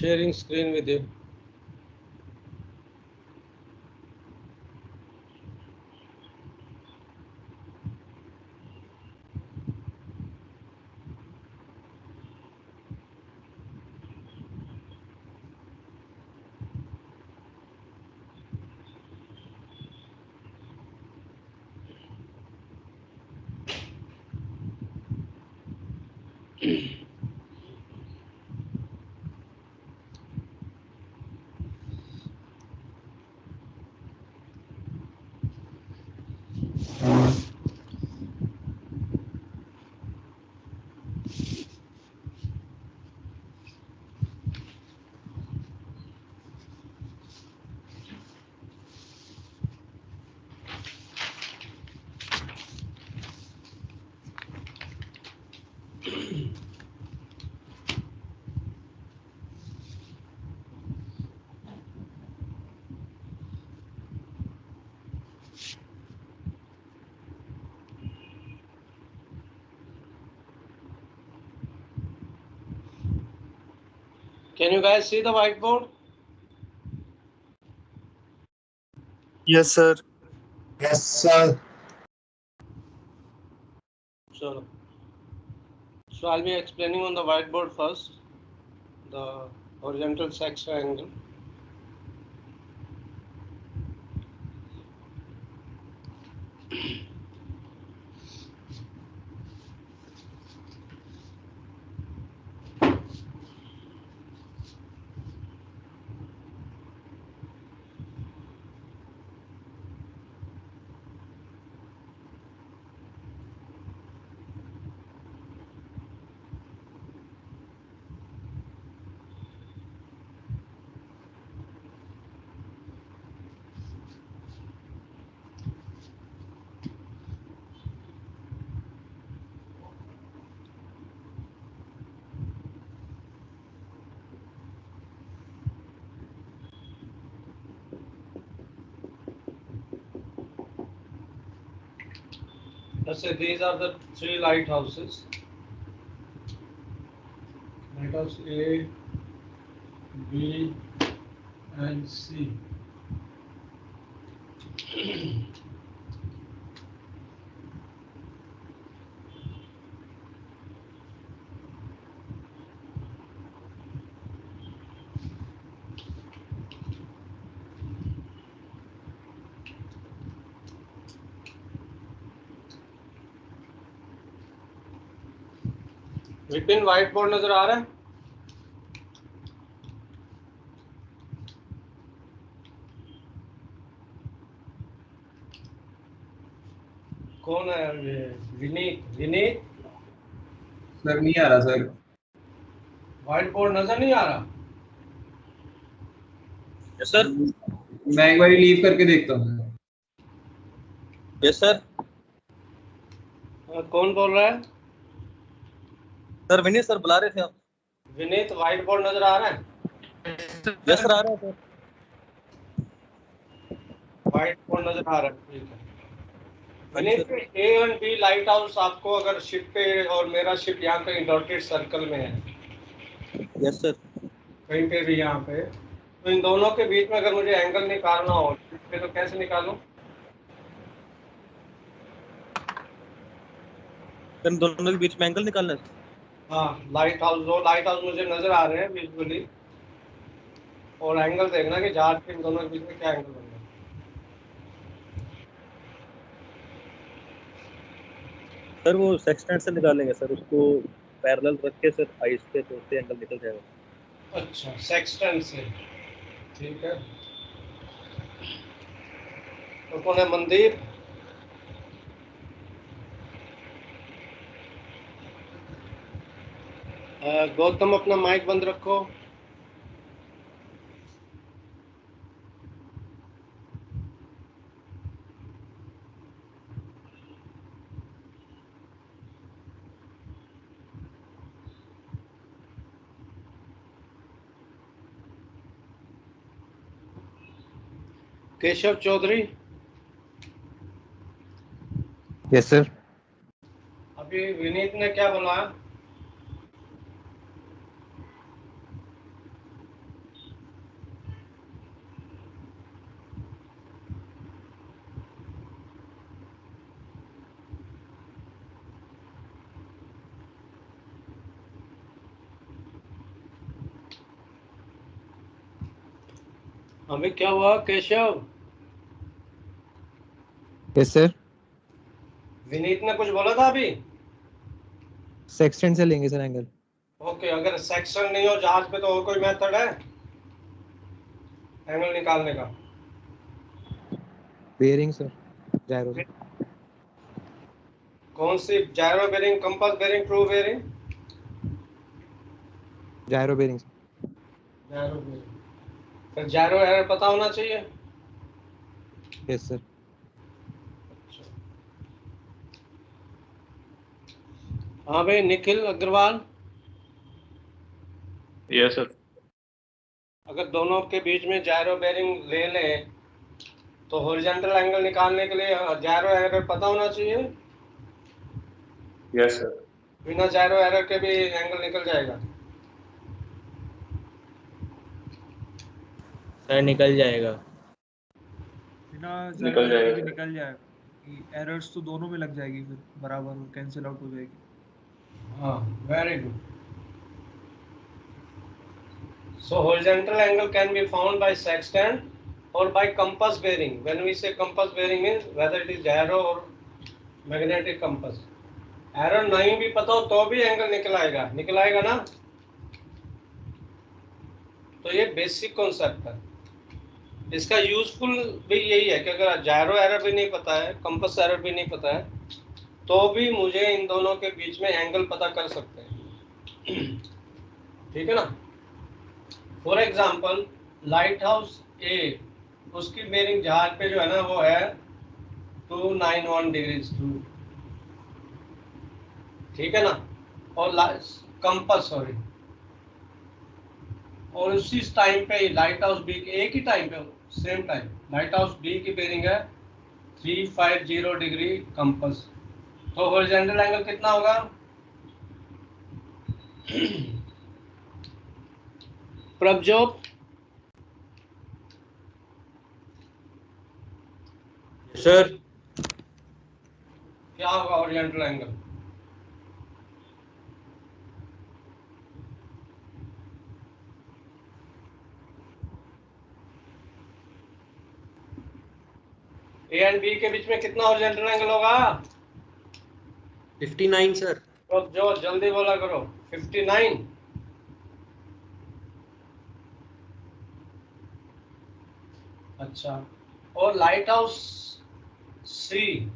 Sharing screen with you. Can you guys see the whiteboard? Yes, sir. Yes, sir. So I'll be explaining on the whiteboard first, the horizontal sex triangle. Let's say these are the three lighthouses. Lighthouse A, B, and C. Vipin white board नजर आ रहा है? कौन है ये? Vineet sir नहीं आ रहा sir. White board नजर नहीं आ रहा? Yes sir. मैं एक बार लीव करके देखता हूँ। Yes sir. कौन बोल रहा है? सर विनीत सर बुला रहे थे आप। विनीत व्हाइट बोर्ड नजर आ रहा है? यस सर आ रहा है सर। व्हाइट बोर्ड नजर आ रहा है, ठीक है। विनीत ए और बी लाइट हाउस आपको अगर शिप पे, और मेरा शिप यहाँ कहीं डॉटेड सर्कल में है, यस सर। कहीं पे भी यहाँ पे, तो इन दोनों के बीच में अगर मुझे एंगल निकालना हो शिप पे, तो कैसे निकालूं? इन दोनों के बीच में एंगल निकालना है। हाँ, लाइट हाउस मुझे नजर आ रहे हैं विजुअली, और एंगल देखना कि जहाज के इन दोनों के बीच में क्या एंगल बन रहा है। सर वो सेक्सटेंट से निकालेंगे सर, उसको पैरेलल रख के सर आइस पे, तो उससे एंगल निकल जाएगा। अच्छा, सेक्सटेंट से, ठीक है। तो कौन है? मनदीप? गौतम अपना माइक बंद रखो। केशव चौधरी? Yes sir. अभी विनीत ने क्या बनाया? अभी क्या हुआ केशव? यस सर, विनीत ने कुछ बोला था अभी? सेक्सटेंट से लेंगे सर एंगल। ओके, अगर सेक्शन नहीं हो जहाज पे तो और कोई मेथड है एंगल निकालने का? Bearing sir, gyro sir. कौन सी? Gyro bearing, compass bearing, true bearing? Gyro bearing sir. Gyro bearing. फिर जायरो एरर पता होना चाहिए। Yes sir. हाँ भाई निखिल अग्रवाल, यस सर। अगर दोनों के बीच में जायरो बेरिंग ले लें तो हॉरिजॉन्टल एंगल निकालने के लिए जायरो एरर पता होना चाहिए। Yes sir. बिना जायरो एरर के भी एंगल निकल जाएगा? सर निकल जाएगा। बिना निकल ज़ायरो एरर के भी जाएगा। निकल जाएगा। एरर्स तो दोनों में लग जाएगी, फिर बराबर और कैंसिल आउट हो जाएगी। हाँ, very good. So horizontal angle can be found by sextant or by compass bearing. When we say compass bearing means whether it is gyro or magnetic compass. Error नहीं भी पता हो तो भी एंगल निकल आएगा ना? तो ये बेसिक कॉन्सेप्ट है। इसका यूजफुल भी यही है कि अगर जायरो एरर भी नहीं पता है, कंपास एरर भी नहीं पता है, तो भी मुझे इन दोनों के बीच में एंगल पता कर सकते हैं। ठीक है ना? फॉर एग्जाम्पल लाइट हाउस ए, उसकी बेरिंग जहाज पे जो है ना वो है 291 डिग्रीज 2, ठीक है ना? और कंपास सॉरी, और उसी टाइम पे लाइट हाउस बी के एक ही टाइम पे same time light house B की बेरिंग है 350 डिग्री कंपास। तो हॉरिजॉन्टल एंगल कितना होगा? प्रभजोत, सर क्या होगा horizontal angle? A and B के बीच में कितना हॉरिजॉन्टल एंगल होगा? 59 सर। तो जो जल्दी बोला करो। 59। अच्छा, और लाइट हाउस सी,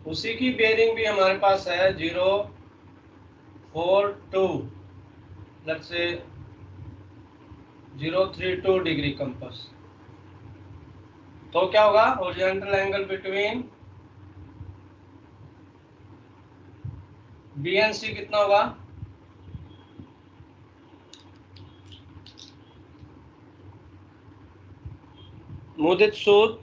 उसी की बेरिंग भी हमारे पास है 042, लेट्स से 032 डिग्री कंपास। तो क्या होगा horizontal angle between B and C कितना होगा? Mudit Sood,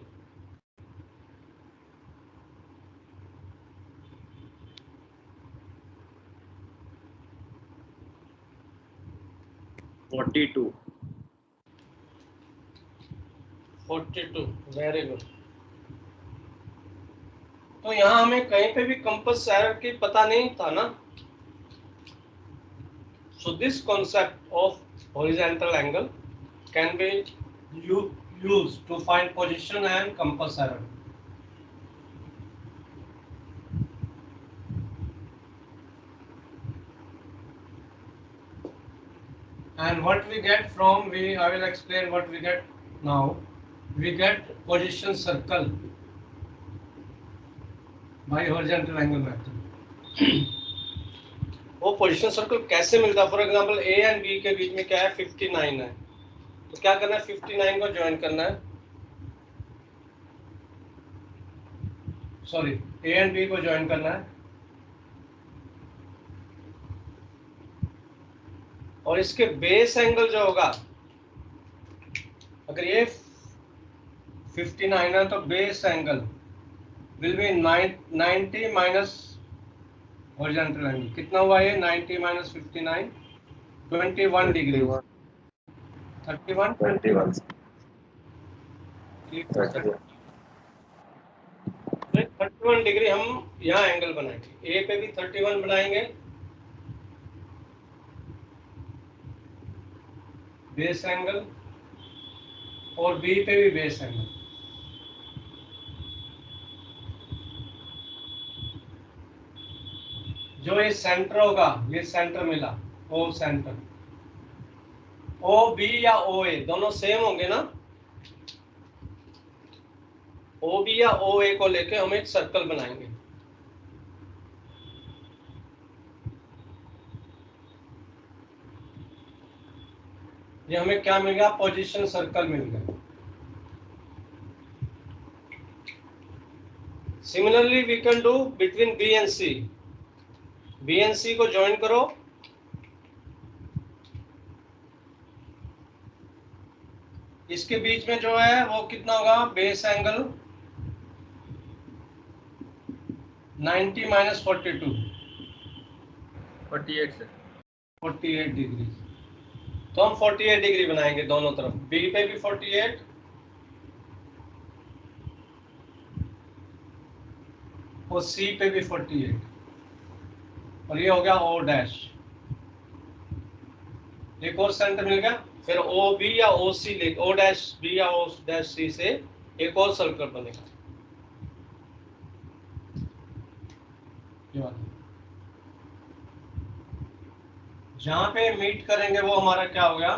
forty two. 42, very good. तो यहाँ हमें कहीं पे भी कंपास एरर की पता नहीं था ना? So this concept of horizontal angle can be used to find position and compass error. And what we get from, I will explain what we get now. We get position circle by horizontal angle method. वो position circle कैसे मिलता है? For example A and B के बीच में क्या है? 59 है, तो क्या करना है? 59 को ज्वाइन करना है, सॉरी ए एंड बी को ज्वाइन करना है, और इसके बेस एंगल जो होगा, अगर ये 59 है तो base angle will be 90 minus horizontal angle. कितना हुआ ये? 90 माइनस 59, 21 डिग्री। 31 31 डिग्री हम यहाँ एंगल बनाएंगे। ए पे भी 31 बनाएंगे, बेस एंगल, और बी पे भी बेस एंगल। जो ये सेंटर होगा, ये सेंटर मिला, ओ सेंटर, ओ बी या ओ ए दोनों सेम होंगे ना। ओ बी या ओ ए को लेके हम एक सर्कल बनाएंगे। ये हमें क्या मिल गया? पोजीशन सर्कल मिल गया। Similarly we can do between B and C. B and C को ज्वाइन करो, इसके बीच में जो है वो कितना होगा? बेस एंगल 90 माइनस 42, 48 से 48 डिग्री। तो हम 48 डिग्री बनाएंगे दोनों तरफ, बी पे भी 48 और सी पे भी 48, और ये हो गया ओ डैश। एक और सेंटर मिल गया। फिर ओ बी या ओ सी ले, ओ डैश बी या ओ डैश सी से एक और सर्कल बनेगा। जहां पे मीट करेंगे वो हमारा क्या हो गया?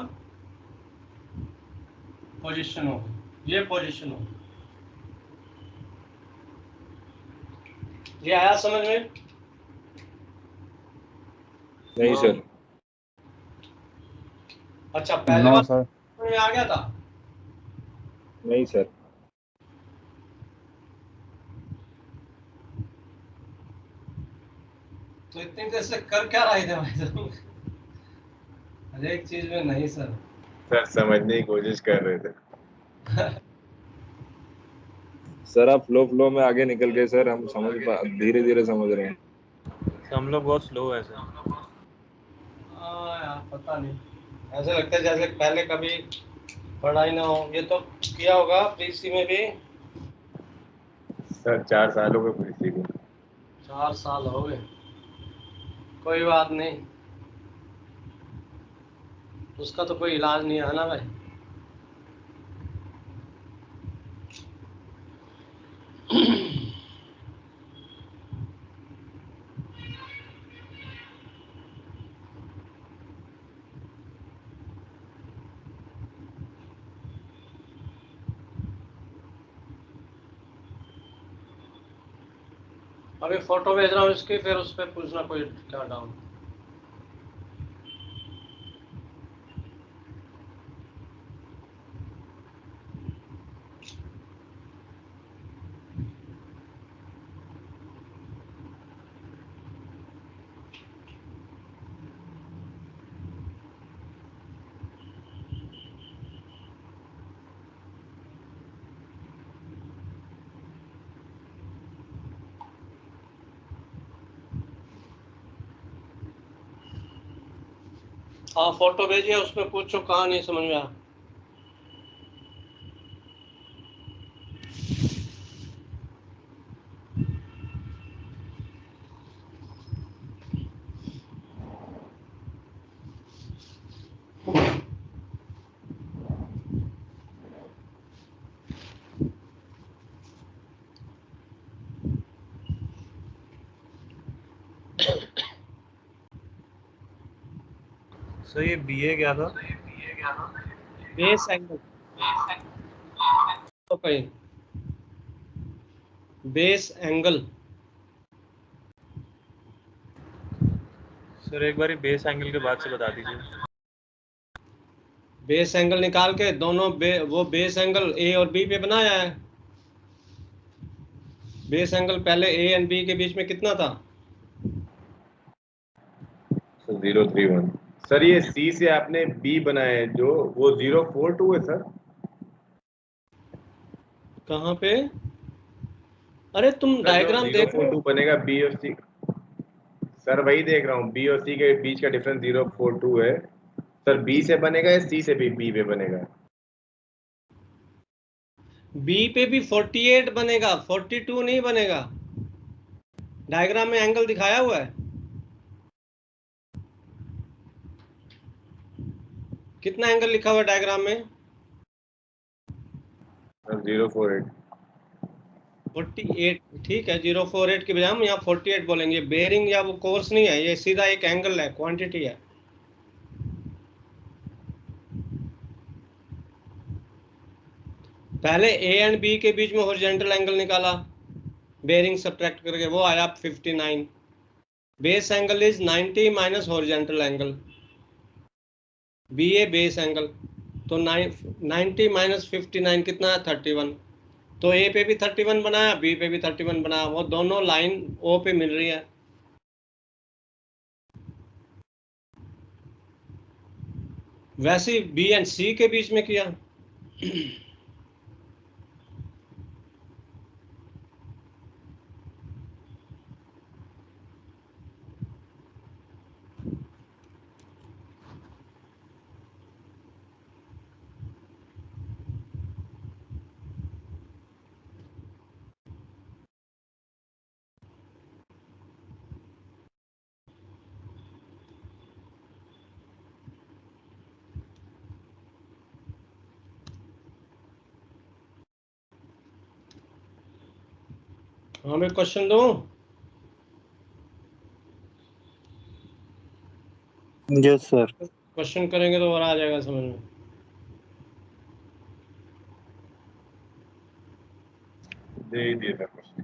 पोजीशन हो गई, ये पोजीशन हो गई। ये आया समझ में? नहीं सर। अच्छा, पहले नो बार सर। समझ में आ गया था? नहीं सर। तो इतनी देर से कर क्या रहे थे भाई साहब? हर एक चीज में नहीं सर। सर समझने की कोशिश कर रहे थे। सर आप फ्लो में आगे निकल गए सर, हम धीरे धीरे समझ रहे हैं। हम लोग बहुत स्लो है सर। हाँ यार, पता नहीं, ऐसे लगता है जैसे पहले कभी पढ़ाई ना हो। ये तो किया होगा पीसी में भी। सर 4 साल हो गए पीसी को। 4 साल हो गए, कोई बात नहीं, उसका तो कोई इलाज नहीं है ना भाई। अभी फोटो भेज रहा हूँ इसकी, फिर उस पर पूछना कोई क्या डाउट। हाँ, फोटो भेजिए, उसमें पूछो कहाँ नहीं समझ में आया। सर ये बीए क्या था? बेस एंगल तो कहीं बेस एंगल। सर एक बार बेस एंगल के बाद से बता दीजिए। बेस एंगल निकाल के दोनों वो बेस एंगल ए और बी पे बनाया है। बेस एंगल पहले ए एंड बी के बीच में कितना था? 031। सर ये सी से आपने बी बनाया है जो, वो 042 है सर। कहाँ पे? अरे तुम डायग्राम देखो। 042 बनेगा बी और सी। सर वही देख रहा हूँ, बी और सी के बीच का डिफरेंस 042 है सर। बी से बनेगा या सी से भी बी पे बनेगा? बी पे भी 48 बनेगा, 42 नहीं बनेगा। डायग्राम में एंगल दिखाया हुआ है, कितना एंगल लिखा हुआ है डायग्राम में? 048 48 ठीक है, 048 के बजाय हम यहाँ 48 बोलेंगे। बेयरिंग या वो कोर्स नहीं है, ये सीधा एक एंगल है, क्वांटिटी है। पहले ए एंड बी के बीच में हॉरिजॉन्टल एंगल निकाला बेयरिंग सब्ट्रैक्ट करके, वो आया 59। Base angle is 90 minus horizontal angle, B A base angle. तो 90 माइनस 59 कितना है? 31। तो ए पे भी 31 बनाया, बी पे भी 31 बनाया, वो दोनों लाइन ओ पे मिल रही है। वैसे बी एंड सी के बीच में किया। हाँ मैं क्वेश्चन दूं? Yes sir. क्वेश्चन करेंगे तो और आ जाएगा समझ में। दे दिए था क्वेश्चन।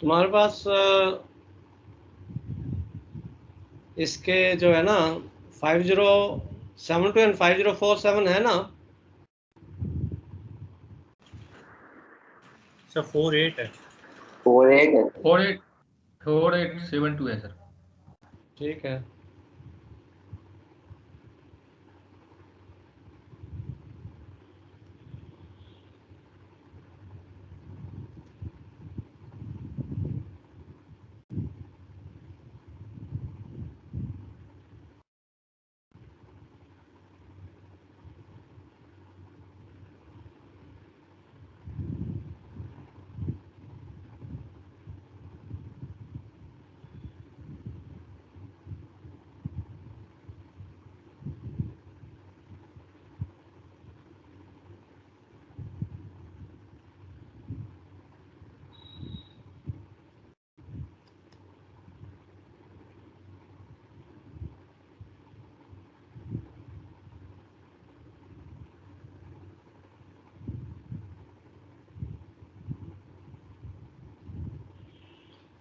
तुम्हारे पास इसके जो है ना 5072 एंड 5047 है ना? सर 48 है। 4872 है सर। ठीक है।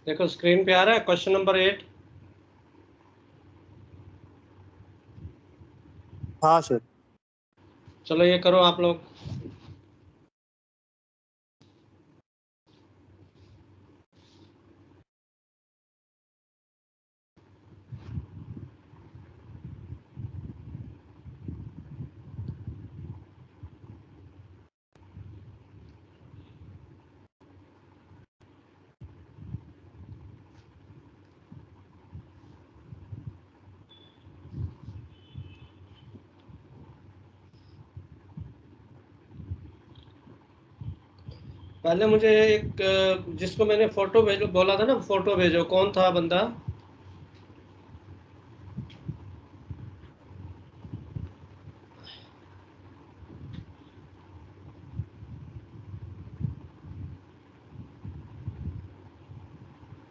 देखो स्क्रीन पे आ रहा है क्वेश्चन नंबर 8। हाँ सर। चलो ये करो आप लोग। पहले मुझे एक जिसको मैंने फोटो भेजो बोला था ना, फोटो भेजो, कौन था बंदा?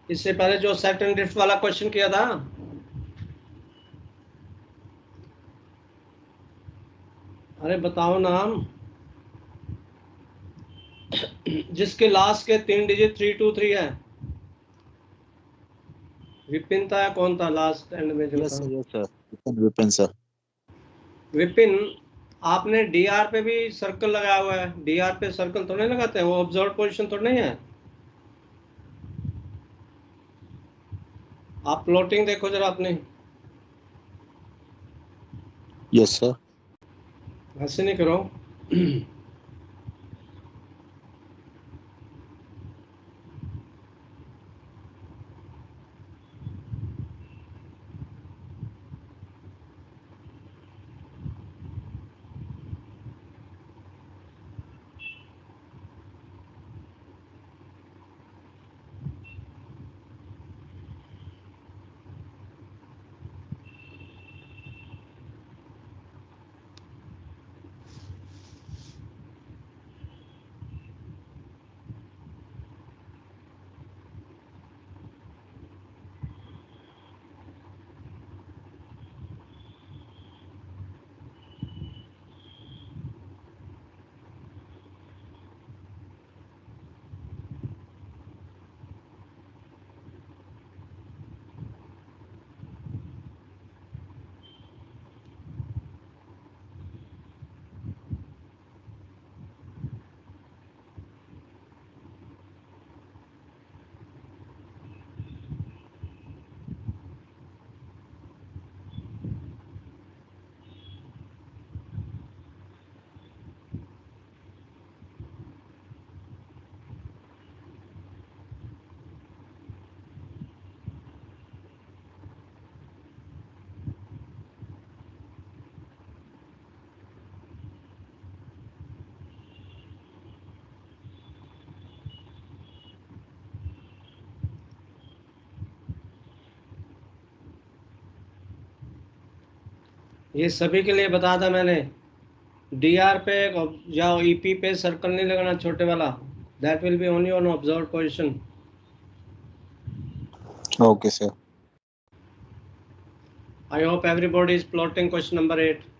इससे पहले जो सेट एंड ड्रिफ्ट वाला क्वेश्चन किया था, अरे बताओ नाम। जिसके लास्ट के 3 डिजिट 323 है? विपिन था या कौन था लास्ट एंड में जो यस था? Sir, yes sir, Vipin sir. Vipin, आपने डीआर पे भी सर्कल लगाया हुआ है। डीआर पे सर्कल तो नहीं लगाते हैं, वो ऑब्जर्व पोजीशन तो नहीं है। आप प्लॉटिंग देखो जरा अपने। Yes sir. ऐसे नहीं करो। ये सभी के लिए बता था मैंने। डीआर पे या ईपी पे सर्कल नहीं लगाना छोटे वाला। That will be only on observe position. Okay sir. I hope everybody is plotting question number 8।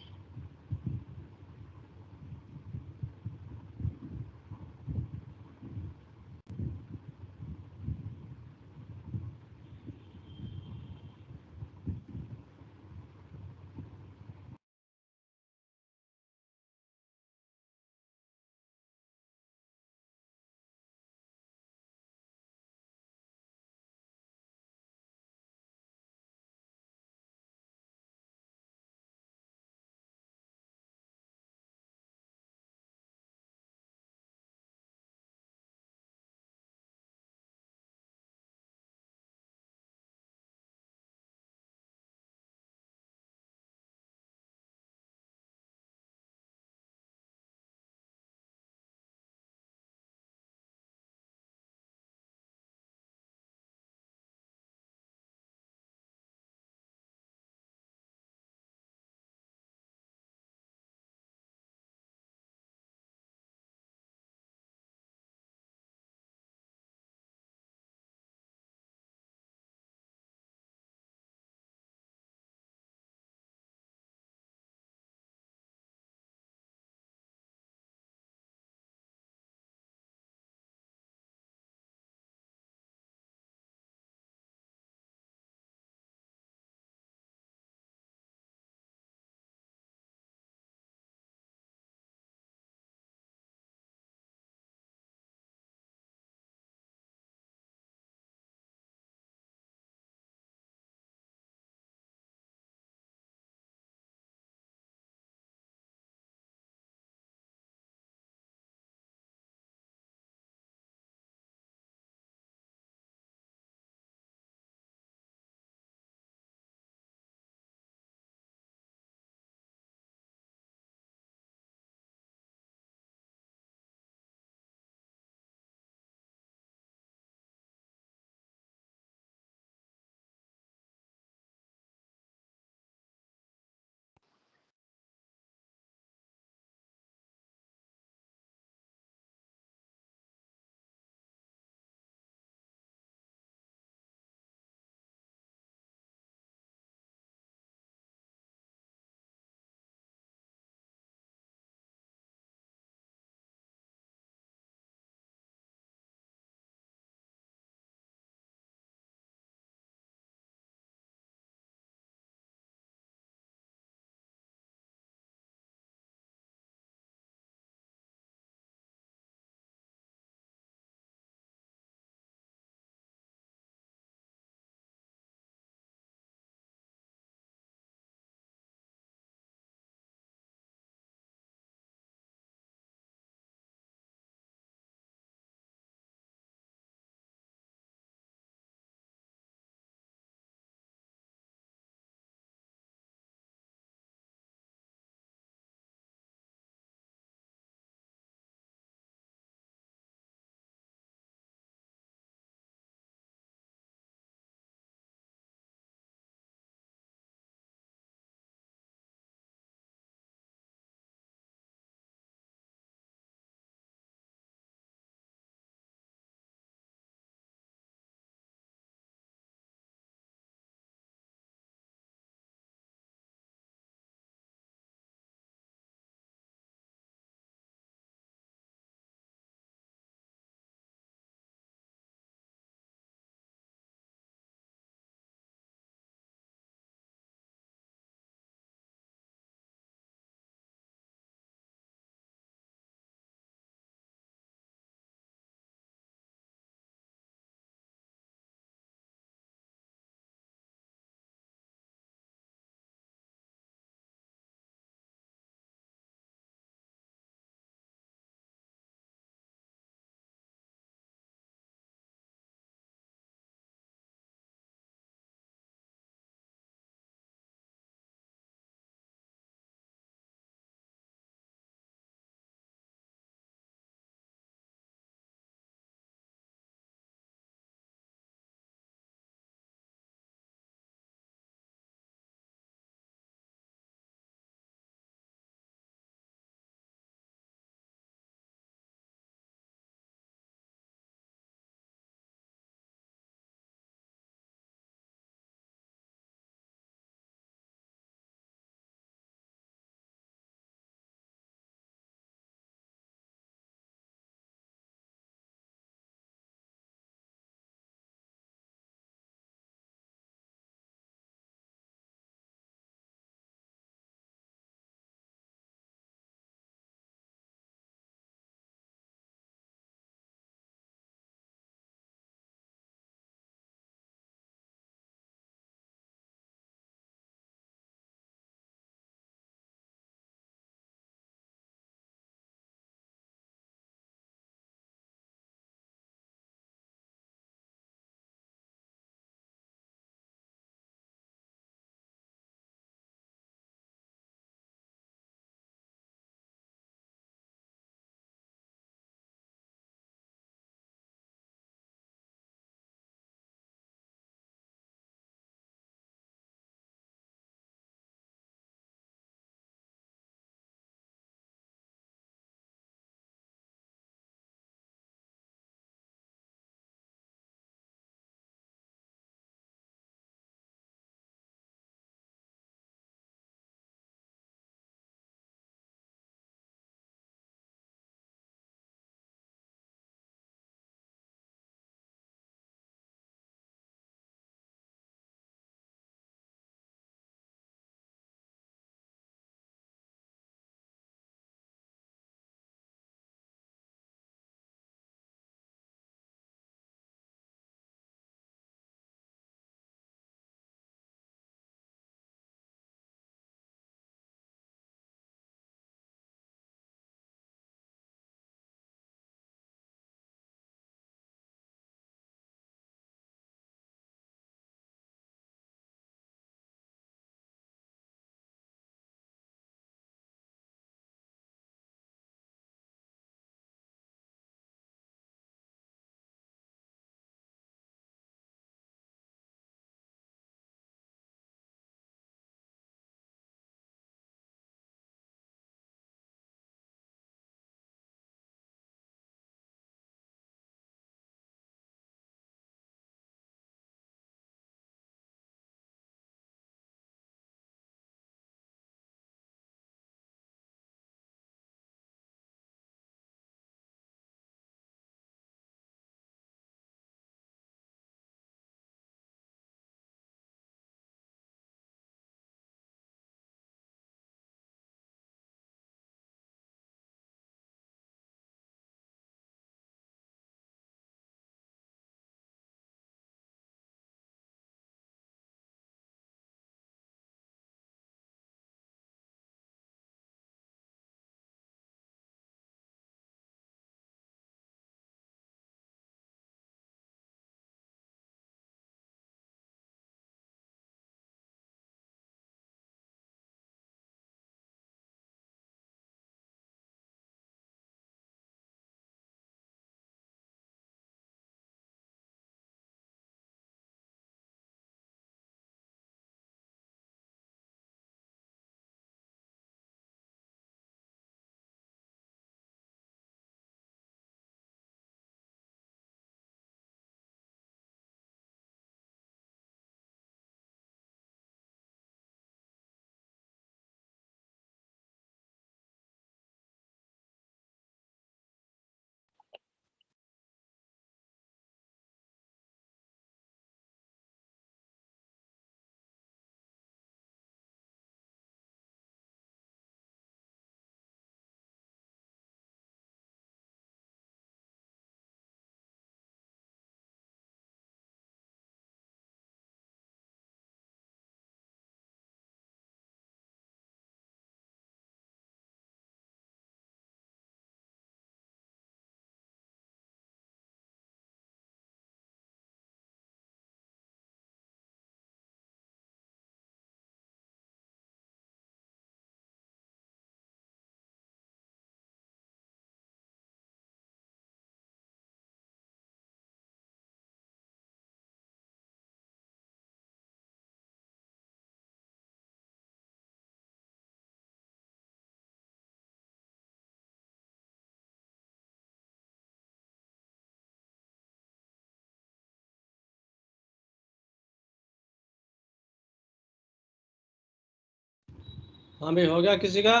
हाँ भाई, हो गया किसी का?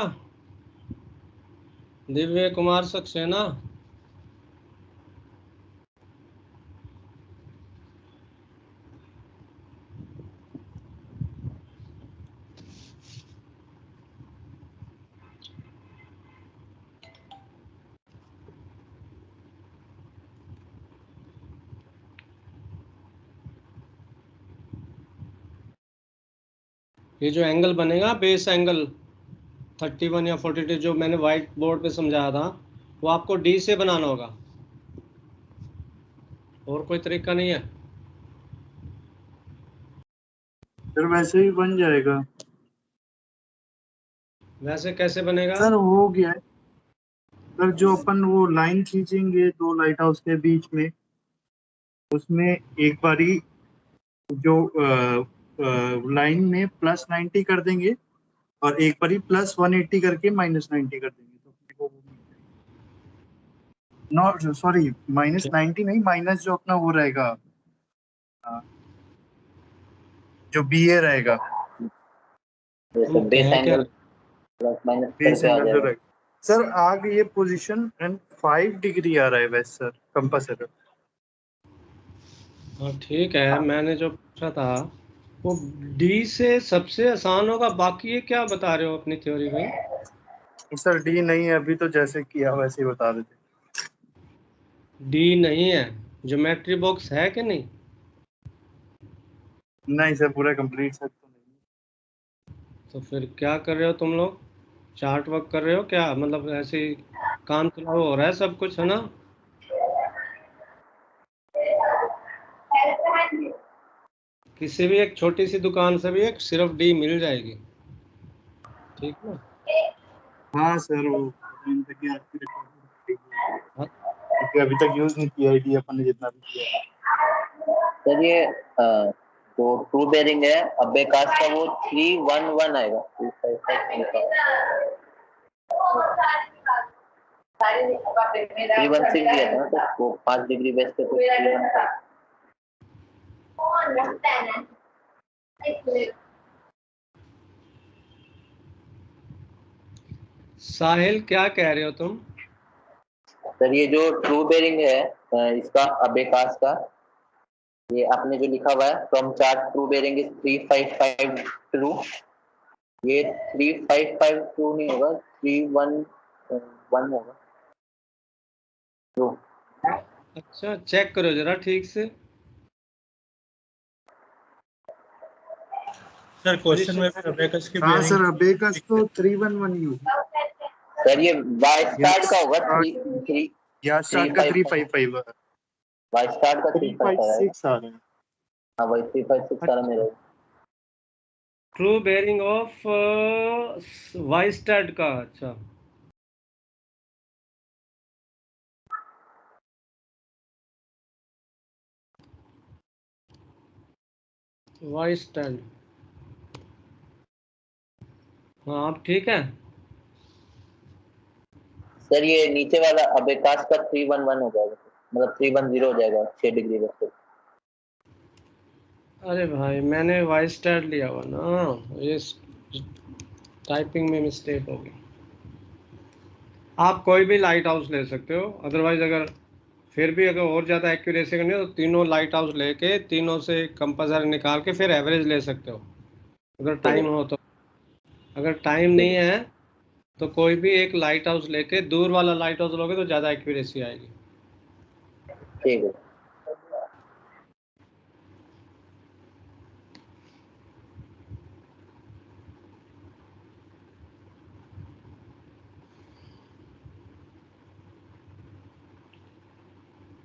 दिव्य कुमार सक्सेना। ये जो एंगल बनेगा बेस एंगल 31 या 42 जो मैंने व्हाइट बोर्ड पे समझाया था, वो आपको डी से बनाना होगा, और कोई तरीका नहीं है। सर वैसे ही बन जाएगा। वैसे कैसे बनेगा? सर हो गया है सर, जो अपन वो लाइन खींचेंगे दो लाइट हाउस के बीच में, उसमें एक बारी जो लाइन में +90 कर देंगे और एक बारी +180 करके -90 कर देंगे, तो अपने को वो मिल जाएगा। नॉट सॉरी, -90 नहीं, माइनस जो अपना वो रहेगा, जो BA रहेगा, जैसे बेस क्या एंगल प्लस माइनस बेस करके आ एंगल जो जाएगा। रहेगा। सर आगे ये पोजीशन एंड 5 डिग्री आ रहा है वैसे सर, कंपास एरर। हाँ ठीक है, मैंने जो पूछा था वो डी से सबसे आसान होगा, बाकी ये क्या बता रहे हो अपनी थ्योरी में? सर डी नहीं है अभी, तो जैसे किया वैसे ही बता देते। डी नहीं है, ज्योमेट्री बॉक्स है कि नहीं? नहीं सर, पूरा कंप्लीट सेट तो नहीं। तो फिर क्या कर रहे हो तुम लोग? चार्ट वर्क कर रहे हो क्या? मतलब ऐसे ही काम चलाओ हो रहा है सब कुछ, है ना? किसी भी एक छोटी सी दुकान से भी एक सिर्फ डी मिल जाएगी, ठीक ना? हाँ सर, वो अभी तक की आपकी recording हाँ, क्योंकि अभी तक यूज नहीं किया आईडी अपन ने जितना भी किया। सर ये जो टू बेरिंग है अबेकास का, वो 311 आएगा। 316 दिया था ना, तो वो 5 डिग्री बेस पे तो 315। साहिल क्या कह रहे हो तुम? सर ये जो ट्रू बेरिंग है इसका अबेकास का, ये आपने जो लिखा हुआ है from chart true bearing is 355 true, ये 3552 नहीं होगा, 311 होगा ट्रू। अच्छा चेक करो जरा ठीक से। सर क्वेश्चन में अबेकस की हाँ सर, बेयरिंग अबेकस तो 311 ही होगा, सर ये वाई स्टार्ट का होगा या स्टार्ट का 355 है। वाई स्टार्ट का 355 है। 356 आ रहे हैं। हाँ वही 356 सारा मेरा। ट्रू बेयरिंग ऑफ वाइस्टैड का, अच्छा वाइस्टैड। हाँ आप ठीक है? सर ये नीचे वाला अबेकास का 311 हो जाएगा, मतलब 310 हो जाएगा 6 डिग्री वेस्ट। अरे भाई मैंने वाइस्टैड लिया हुआ ना, ये टाइपिंग में मिस्टेक होगी। आप कोई भी लाइट हाउस ले सकते हो, अदरवाइज अगर फिर भी अगर और ज़्यादा एक्यूरेसी करनी हो तो तीनों लाइट हाउस लेके तीनों से कंपास एरर निकाल के फिर एवरेज ले सकते हो, अगर टाइम हो तो। अगर टाइम नहीं है तो कोई भी एक लाइट हाउस लेके दूर वाला लाइट हाउस लोगे तो ज़्यादा एक्यूरेसी आएगी। ठीक है।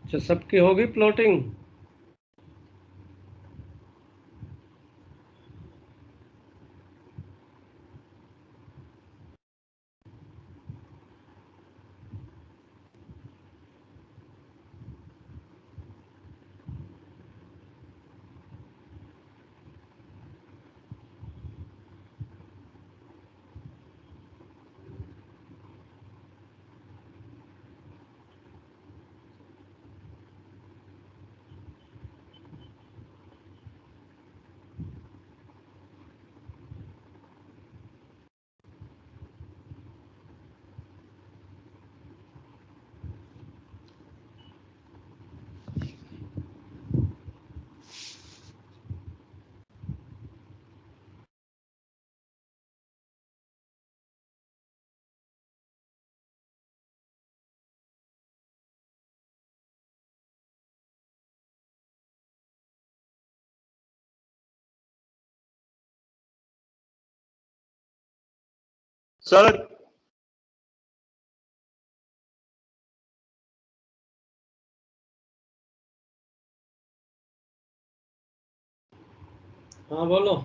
अच्छा सबकी होगी प्लॉटिंग? सर हाँ बोलो।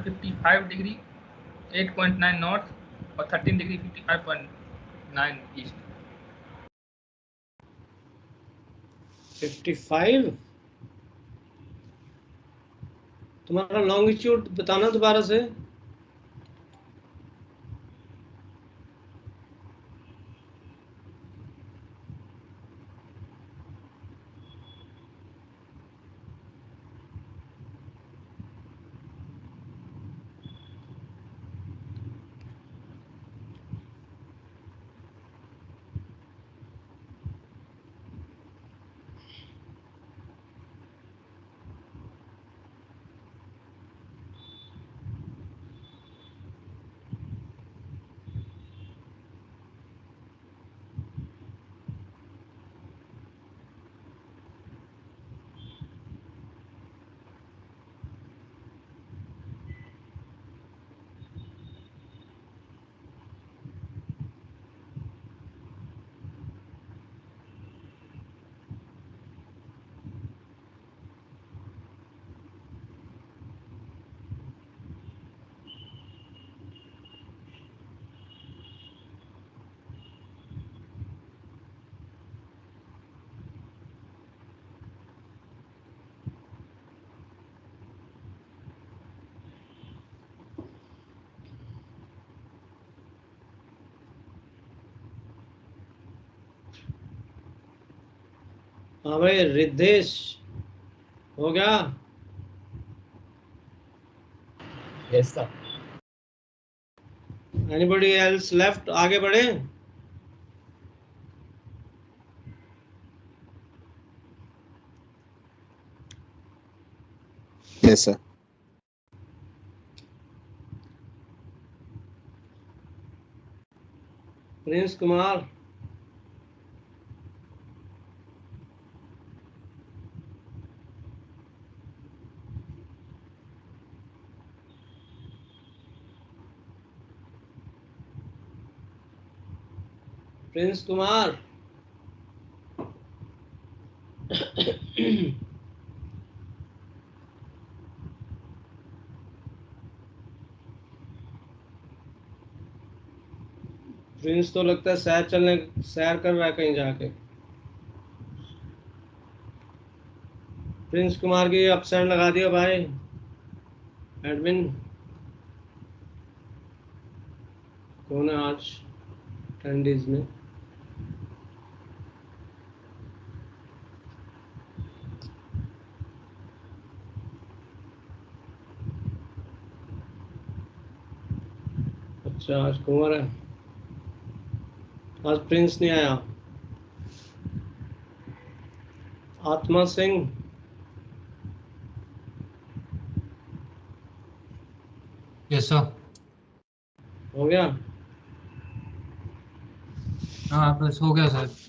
फिफ्टी फाइव डिग्री 8.9 नॉर्थ और 13 डिग्री 55.9 ईस्ट। 55 तुम्हारा लॉन्गिट्यूड बताना दोबारा से। हाँ भाई रिद्धेश हो गया। Yes sir. Anybody else left, आगे बढ़े। Yes, sir. Prince Kumar, Prince Kumar. Prince तो लगता है सैर कर रहा है कहीं जाके। प्रिंस कुमार की अपसेंट लगा दिया भाई एडमिन। कौन है आज कैंडीज में? अच्छा आज कुंवर है, आज प्रिंस नहीं आया। आत्मा सिंह, यस सर। हो गया। हाँ बस हो गया सर।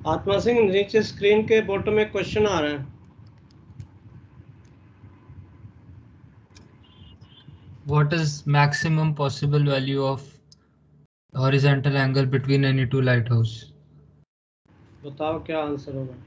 आत्मा सिंह नीचे स्क्रीन के बॉटम में क्वेश्चन आ रहा है। What is maximum possible value of horizontal angle between any two lighthouse? बताओ क्या आंसर होगा।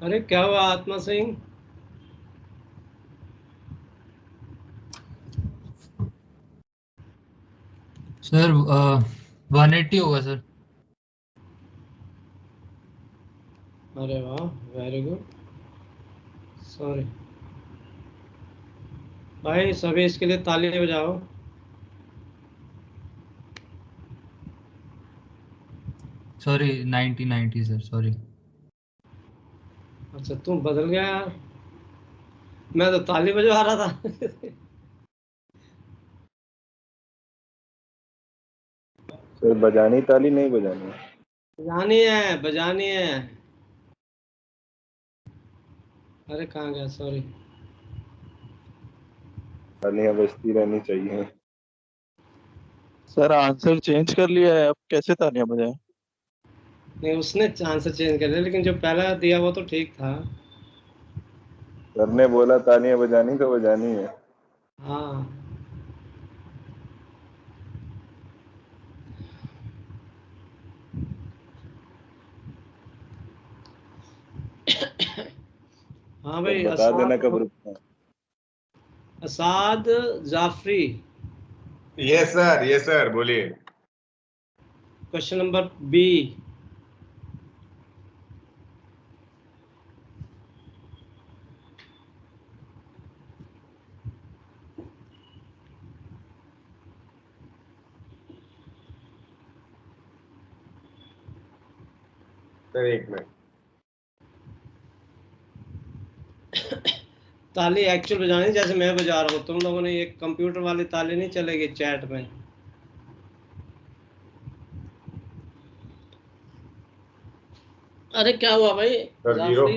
अरे क्या हुआ आत्मा सिंह? सर 180 होगा सर। अरे वाह वेरी गुड। सॉरी भाई, सभी इसके लिए ताली बजाओ। Sorry 90 sir sorry. अच्छा तुम बदल गया यार, मैं तो ताली बजवा रहा था। सर बजानी ताली नहीं बजानी? बजानी है बजानी है। अरे कहाँ गया, सॉरी। तालियां बजती रहनी चाहिए। सर आंसर चेंज कर लिया है, अब कैसे तालियां बजाएं? नहीं उसने आंसर चेंज कर दिया, लेकिन जो पहला दिया वो तो ठीक था। सर ने बोला तालियां बजानी तो बजानी है। हाँ हाँ सर भाई। बता देना कब रुकना है। असाद जाफरी, यस सर बोलिए। Question number B. सर एक मिनट। ताली एक्चुअल बजानी जैसे मैं बजा रहा हूँ, तुम लोगों ने ये कंप्यूटर वाली ताली नहीं चलेगी चैट में। अरे क्या हुआ भाई? Sir zero.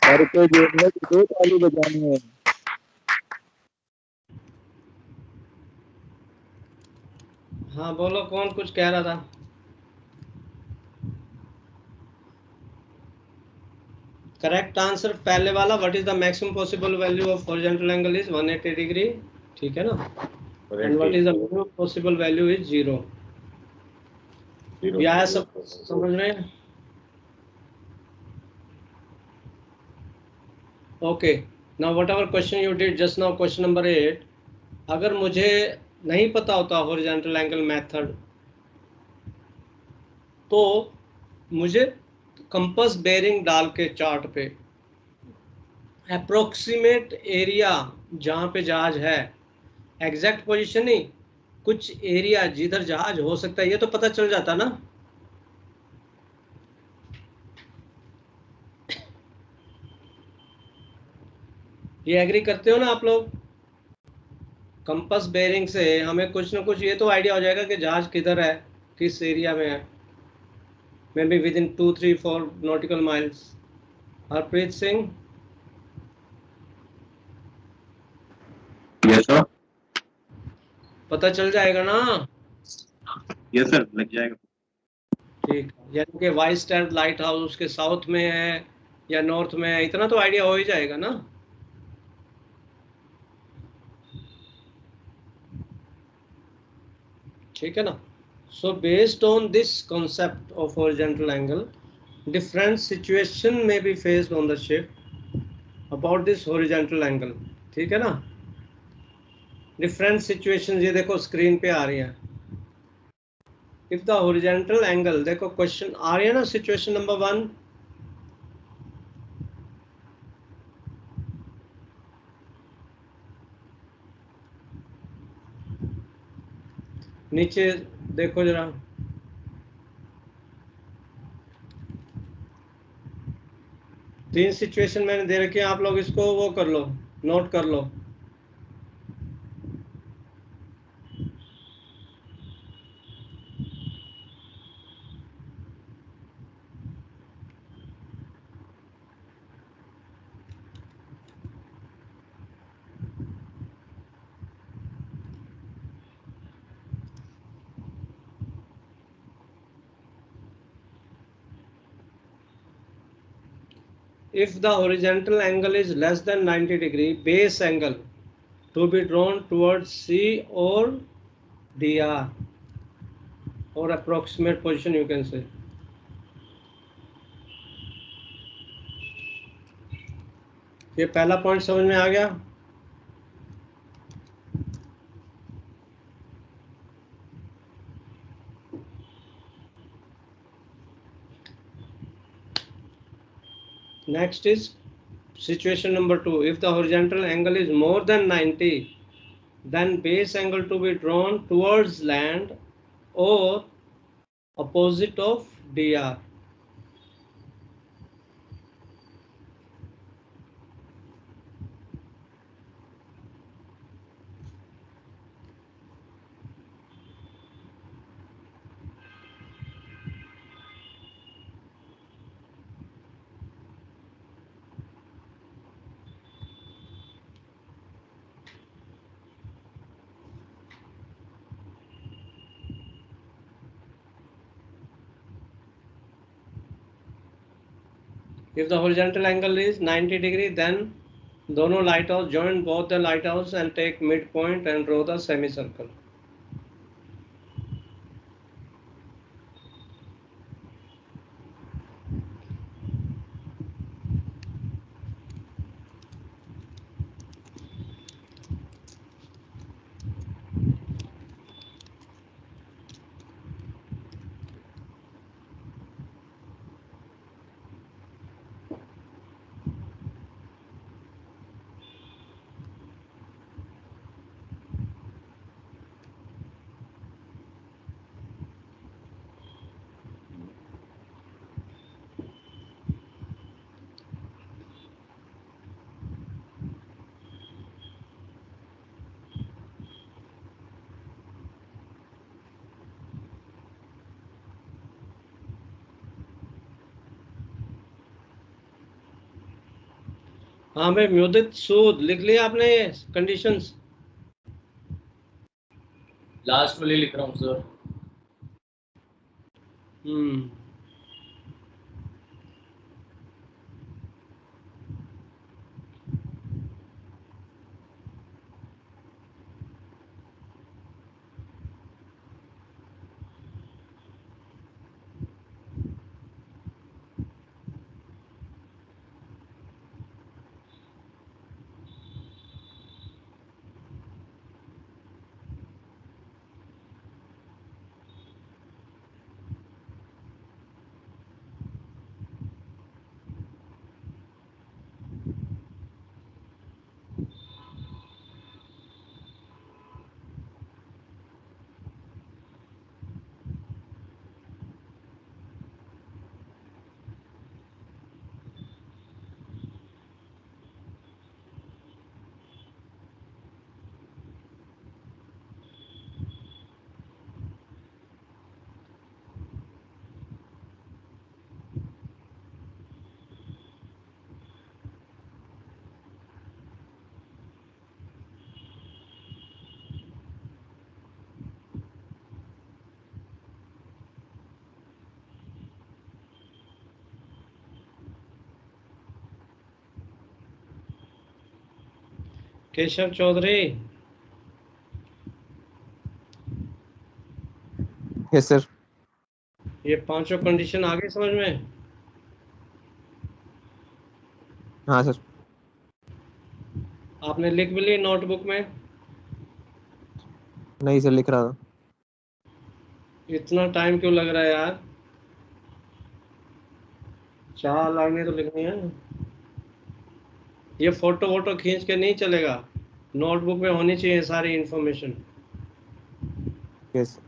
सर को जोड़ने की 2 ताली बजानी है। हाँ बोलो, कौन कुछ कह रहा था? करेक्ट आंसर पहले वाला, what is the maximum possible value of horizontal angle is 180 degree, ठीक है ना? And what is the minimum possible value is 0। ये आया सब समझ में? Okay, now whatever question you did just now, question number 8, अगर मुझे नहीं पता होता हॉरिजॉन्टल एंगल मेथड, तो मुझे कंपास बेरिंग डाल के चार्ट पे अप्रोक्सीमेट एरिया जहाँ पे जहाज है, एग्जैक्ट पोजीशन नहीं, कुछ एरिया जिधर जहाज हो सकता है, ये तो पता चल जाता ना। ये एग्री करते हो ना आप लोग? कंपास बेरिंग से हमें कुछ ना कुछ ये तो आइडिया हो जाएगा कि जहाज किधर है, किस एरिया में है, may be with in 2, 3, 4 nautical miles. Harpreet Singh? Yes sir. पता चल जाएगा ना? यस सर, लग जाएगा। ठीक, यानी कि वाइस्टर्ड लाइट हाउस उसके साउथ में है या नॉर्थ में है, इतना तो आइडिया हो ही जाएगा ना। ठीक है ना? So based on this concept of horizontal angle, different situation may be faced on the ship about this horizontal angle, ठीक है ना? different situations ये देखो स्क्रीन पे आ रही हैं। if the horizontal angle, देखो क्वेश्चन आ रही है ना, सिचुएशन नंबर 1, नीचे देखो जरा, तीन सिचुएशन मैंने दे रखी है, आप लोग इसको वो कर लो, नोट कर लो। If the horizontal angle is less than 90 degree, base angle to be drawn towards C or DR, or approximate position you can say. ये पहला पॉइंट समझ में आ गया? Next is situation number 2. If the horizontal angle is more than 90, then base angle to be drawn towards land or opposite of DR. If the horizontal angle is 90 degree, then दोनों lighthouse join both the lighthouse and take midpoint and draw the semicircle. हाँ भाई, म्योदित सूद लिख लिया आपने conditions? Last वाली लिख रहा हूँ sir. Keshav Chaudhary. Yes sir. ये पांचों कंडीशन आ गई समझ में? हाँ सर। आपने लिख भी ली नोटबुक में? नहीं सर, लिख रहा था। इतना टाइम क्यों लग रहा है यार? 4 लाइनें तो लिखनी है। ये फोटो वोटो खींच के नहीं चलेगा, नोटबुक में होनी चाहिए सारी इंफॉर्मेशन। यस।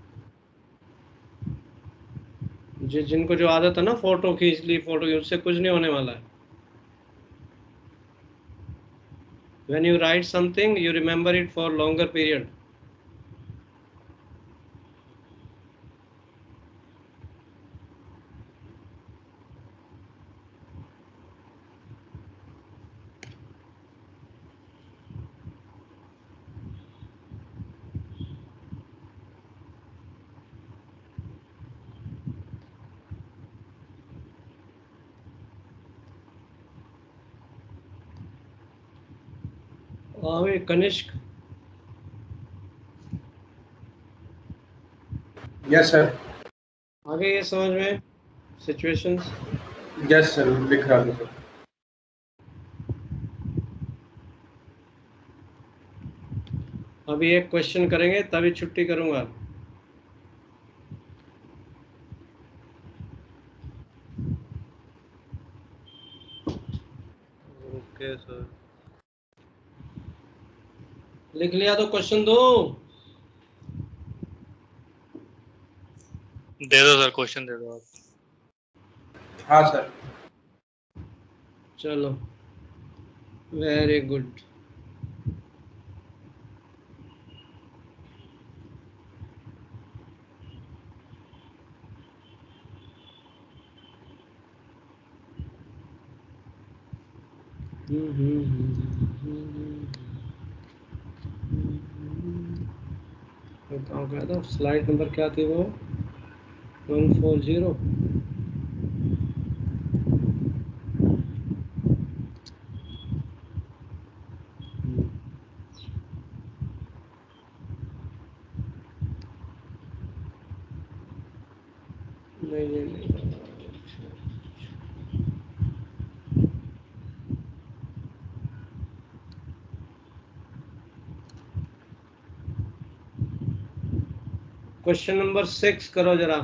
जिनको जो आदत है ना फोटो खींच ली, फोटो खींच, उससे कुछ नहीं होने वाला है। When you write something, you remember it for longer period. आवे कनिष्क। Yes sir. आगे ये समझ में सिचुएशंस? यस सर, लिख रहा था सर। अभी एक क्वेश्चन करेंगे तभी छुट्टी करूंगा। Okay sir. लिख लिया तो क्वेश्चन दो। दे दो सर, क्वेश्चन दे दो आप। हाँ सर। चलो, वेरी गुड। बताओ क्या था, स्लाइड नंबर क्या थी वो? 140। नहीं। क्वेश्चन नंबर 6 करो जरा।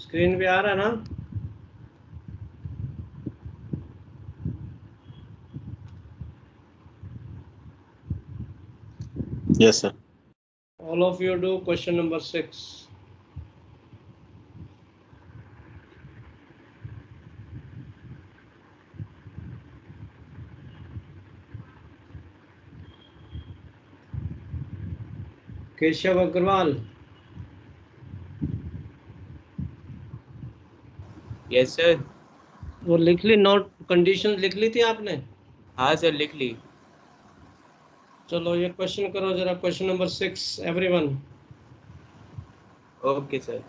स्क्रीन पे आ रहा है ना? Yes, sir. All of you do question number 6. Keshav Agarwal. Yes sir. वो लिख ली नोट, कंडीशन लिख ली थी आपने? हाँ सर लिख ली। चलो ये क्वेश्चन करो जरा, question number 6 everyone. Okay sir.